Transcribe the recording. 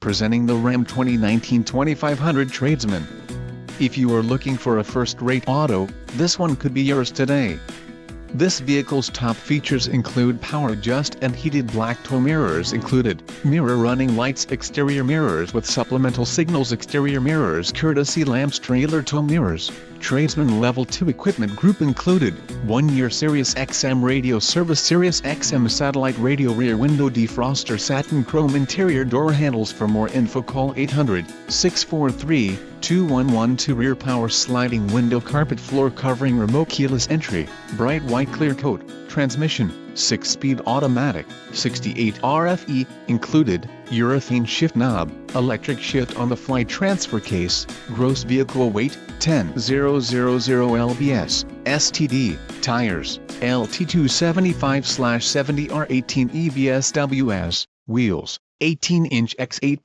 presenting the Ram 2019 2500 Tradesman. If you are looking for a first-rate auto, this one could be yours today. This vehicle's top features include power adjust and heated black tow mirrors included, mirror running lights, exterior mirrors with supplemental signals, exterior mirrors, courtesy lamps, trailer tow mirrors, Tradesman Level 2 equipment group included, 1-year Sirius XM radio service, Sirius XM satellite radio, rear window defroster, satin chrome interior door handles. For more info call 800-643-2112. Rear power sliding window, carpet floor covering, remote keyless entry, bright white clear coat, transmission, 6-speed automatic, 68 RFE, included, urethane shift knob, electric shift on the fly transfer case, gross vehicle weight, 10,000 lbs, STD, tires, LT 275/70 R18 EBSWS, wheels, 18-inch x 8.